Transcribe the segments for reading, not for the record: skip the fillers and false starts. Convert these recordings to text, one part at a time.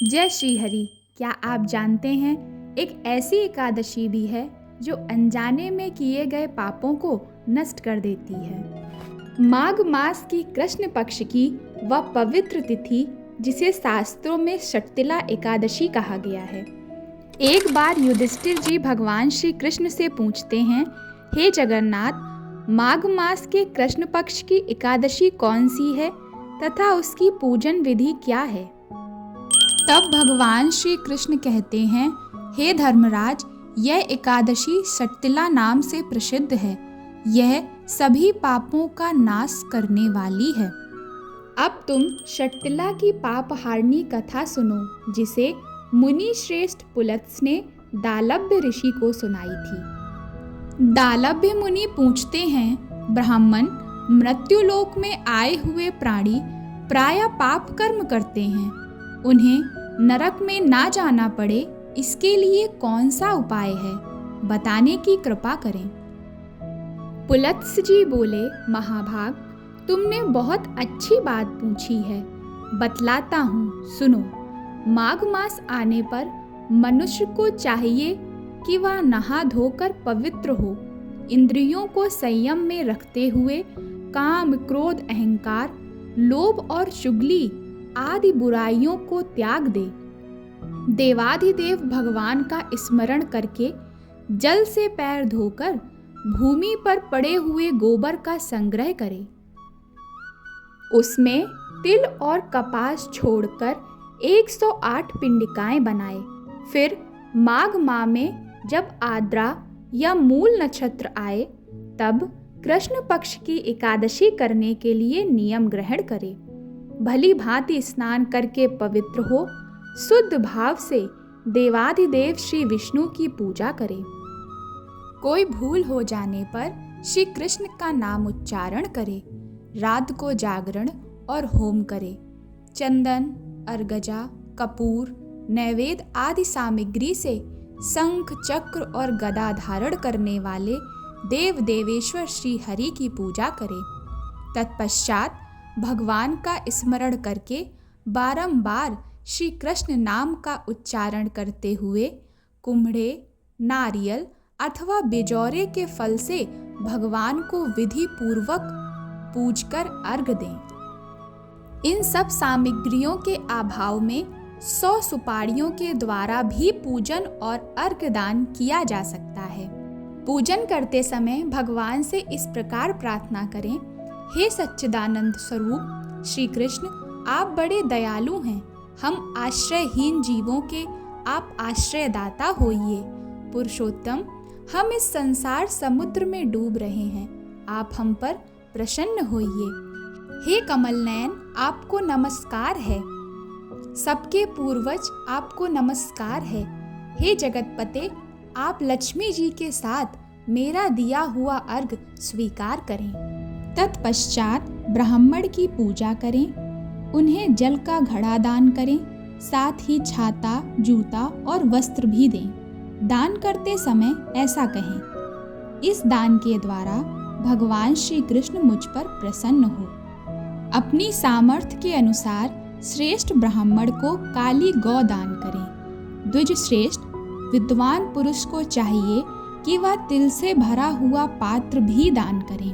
जय श्री हरि। क्या आप जानते हैं एक ऐसी एकादशी भी है जो अनजाने में किए गए पापों को नष्ट कर देती है। माघ मास की कृष्ण पक्ष की वह पवित्र तिथि जिसे शास्त्रों में षटतिला एकादशी कहा गया है। एक बार युधिष्ठिर जी भगवान श्री कृष्ण से पूछते हैं, हे जगन्नाथ, माघ मास के कृष्ण पक्ष की एकादशी कौन सी है तथा उसकी पूजन विधि क्या है। तब भगवान श्री कृष्ण कहते हैं, हे धर्मराज, यह एकादशी षटतिला नाम से प्रसिद्ध है। यह सभी पापों का नाश करने वाली है। अब तुम षटतिला की पापहारिणी कथा सुनो, जिसे मुनि श्रेष्ठ पुलत्स ने दालभ्य ऋषि को सुनाई थी। दालभ्य मुनि पूछते हैं, ब्राह्मण मृत्युलोक में आए हुए प्राणी प्रायः पाप कर्म करते हैं। उन्हें नरक में ना जाना पड़े, इसके लिए कौन सा उपाय है, बताने की कृपा करें। पुलत्स जी बोले, महाभाग, तुमने बहुत अच्छी बात पूछी है, बतलाता हूँ, सुनो। माघ मास आने पर मनुष्य को चाहिए कि वह नहा धोकर पवित्र हो, इंद्रियों को संयम में रखते हुए काम, क्रोध, अहंकार, लोभ और चुगली आदि बुराइयों को त्याग दे। देवाधिदेव भगवान का स्मरण करके जल से पैर धोकर भूमि पर पड़े हुए गोबर का संग्रह करे। उसमें तिल और कपास छोड़कर 108 पिंडिकाएं बनाए। फिर माघ माह में जब आद्रा या मूल नक्षत्र आए, तब कृष्ण पक्ष की एकादशी करने के लिए नियम ग्रहण करे। भली भांति स्नान करके पवित्र हो, शुद्ध भाव से देवाधिदेव श्री विष्णु की पूजा करे। कोई भूल हो जाने पर श्री कृष्ण का नाम उच्चारण करे। रात को जागरण और होम करे। चंदन, अर्गजा, कपूर, नैवेद्य आदि सामग्री से शंख, चक्र और गदा धारण करने वाले देव देवेश्वर श्री हरि की पूजा करे। तत्पश्चात भगवान का स्मरण करके बारंबार श्री कृष्ण नाम का उच्चारण करते हुए कुम्हड़े, नारियल अथवा बिजौरे के फल से भगवान को विधि पूर्वक पूजकर अर्घ्य दें। इन सब सामग्रियों के अभाव में 100 सुपारियों के द्वारा भी पूजन और अर्घ्य दान किया जा सकता है। पूजन करते समय भगवान से इस प्रकार प्रार्थना करें, हे सच्चिदानंद स्वरूप श्री कृष्ण, आप बड़े दयालु हैं। हम आश्रयहीन जीवों के आप आश्रयदाता होइए। पुरुषोत्तम, हम इस संसार समुद्र में डूब रहे हैं, आप हम पर प्रसन्न होइए। हे कमल नयन, आपको नमस्कार है। सबके पूर्वज, आपको नमस्कार है। हे जगतपते, आप लक्ष्मी जी के साथ मेरा दिया हुआ अर्घ्य स्वीकार करें। तत्पश्चात ब्राह्मण की पूजा करें, उन्हें जल का घड़ा दान करें, साथ ही छाता, जूता और वस्त्र भी दें। दान करते समय ऐसा कहें, इस दान के द्वारा भगवान श्री कृष्ण मुझ पर प्रसन्न हो। अपनी सामर्थ्य के अनुसार श्रेष्ठ ब्राह्मण को काली गौ दान करें। द्विज श्रेष्ठ विद्वान पुरुष को चाहिए कि वह तिल से भरा हुआ पात्र भी दान करें।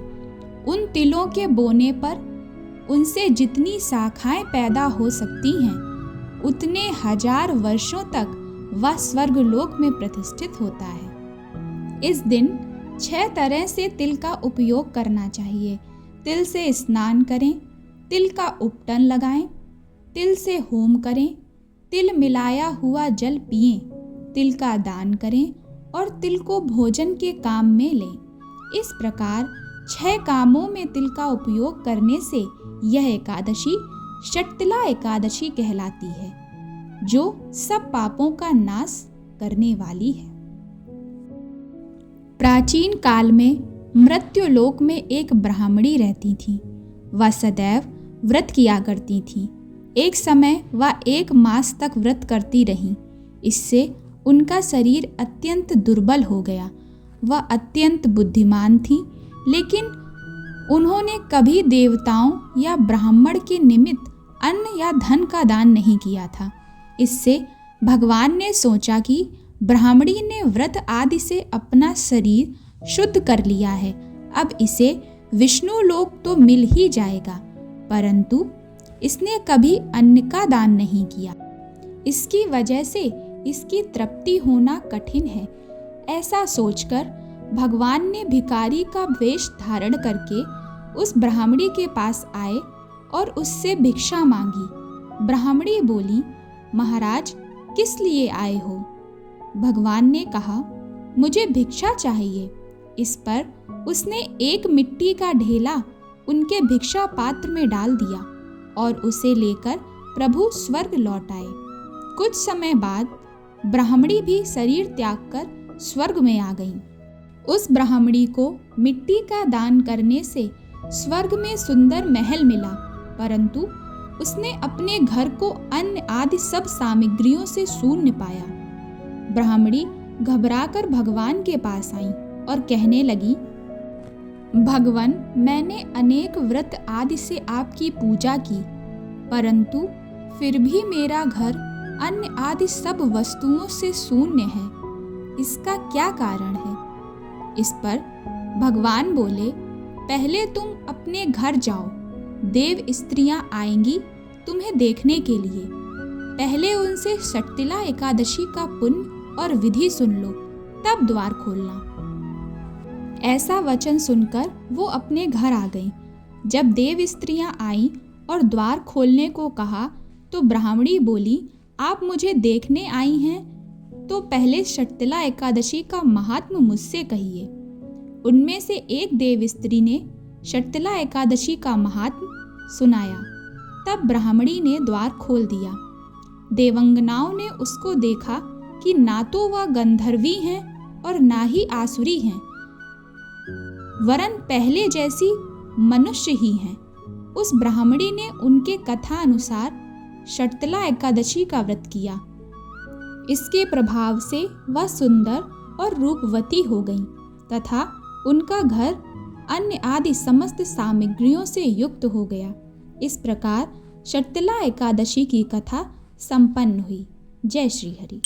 उन तिलों के बोने पर उनसे जितनी शाखाएं पैदा हो सकती हैं, उतने 1000 वर्षों तक वह स्वर्गलोक में प्रतिष्ठित होता है। इस दिन 6 तरह से तिल का उपयोग करना चाहिए। तिल से स्नान करें, तिल का उपटन लगाएं, तिल से होम करें, तिल मिलाया हुआ जल पिएं, तिल का दान करें और तिल को भोजन के काम में लें। इस प्रकार 6 कामों में तिल का उपयोग करने से यह एकादशी षटतिला एकादशी कहलाती है, जो सब पापों का नाश करने वाली है। प्राचीन काल में मृत्युलोक में एक ब्राह्मणी रहती थी। वह सदैव व्रत किया करती थी। एक समय वह 1 मास तक व्रत करती रही। इससे उनका शरीर अत्यंत दुर्बल हो गया। वह अत्यंत बुद्धिमान थी, लेकिन उन्होंने कभी देवताओं या ब्राह्मण के निमित्त अन्न या धन का दान नहीं किया था। इससे भगवान ने सोचा कि ब्राह्मणी ने व्रत आदि से अपना शरीर शुद्ध कर लिया है, अब इसे विष्णु लोक तो मिल ही जाएगा, परंतु इसने कभी अन्न का दान नहीं किया। इसकी वजह से इसकी तृप्ति होना कठिन है। ऐसा सोचकर भगवान ने भिखारी का वेश धारण करके उस ब्राह्मणी के पास आए और उससे भिक्षा मांगी। ब्राह्मणी बोली, महाराज, किस लिए आए हो? भगवान ने कहा, मुझे भिक्षा चाहिए। इस पर उसने एक मिट्टी का ढेला उनके भिक्षा पात्र में डाल दिया और उसे लेकर प्रभु स्वर्ग लौट आए। कुछ समय बाद ब्राह्मणी भी शरीर त्याग कर स्वर्ग में आ गई। उस ब्राह्मणी को मिट्टी का दान करने से स्वर्ग में सुंदर महल मिला, परंतु उसने अपने घर को अन्न आदि सब सामग्रियों से शून्य पाया। ब्राह्मणी घबराकर भगवान के पास आई और कहने लगी, भगवान, मैंने अनेक व्रत आदि से आपकी पूजा की, परंतु फिर भी मेरा घर अन्न आदि सब वस्तुओं से शून्य है। इसका क्या कारण है? इस पर भगवान बोले, पहले तुम अपने घर जाओ, देव स्त्रियां आएंगी तुम्हें देखने के लिए। पहले उनसे षटतिला एकादशी का पुण्य और विधि सुन लो, तब द्वार खोलना। ऐसा वचन सुनकर वो अपने घर आ गईं। जब देव स्त्रियां आईं और द्वार खोलने को कहा तो ब्राह्मणी बोली, आप मुझे देखने आई हैं तो पहले षटतिला एकादशी का महात्म्य मुझसे कहिए। उनमें से एक देव स्त्री ने षटतिला एकादशी का महात्म्य सुनाया। तब ब्राह्मणी ने द्वार खोल दिया। देवंगनाओं ने उसको देखा कि ना तो वह गंधर्वी हैं और ना ही आसुरी हैं, वरन पहले जैसी मनुष्य ही हैं। उस ब्राह्मणी ने उनके कथा अनुसार षटतिला एकादशी का व्रत किया। इसके प्रभाव से वह सुंदर और रूपवती हो गईं तथा उनका घर अन्य आदि समस्त सामग्रियों से युक्त हो गया। इस प्रकार षटतिला एकादशी की कथा संपन्न हुई। जय श्री हरि।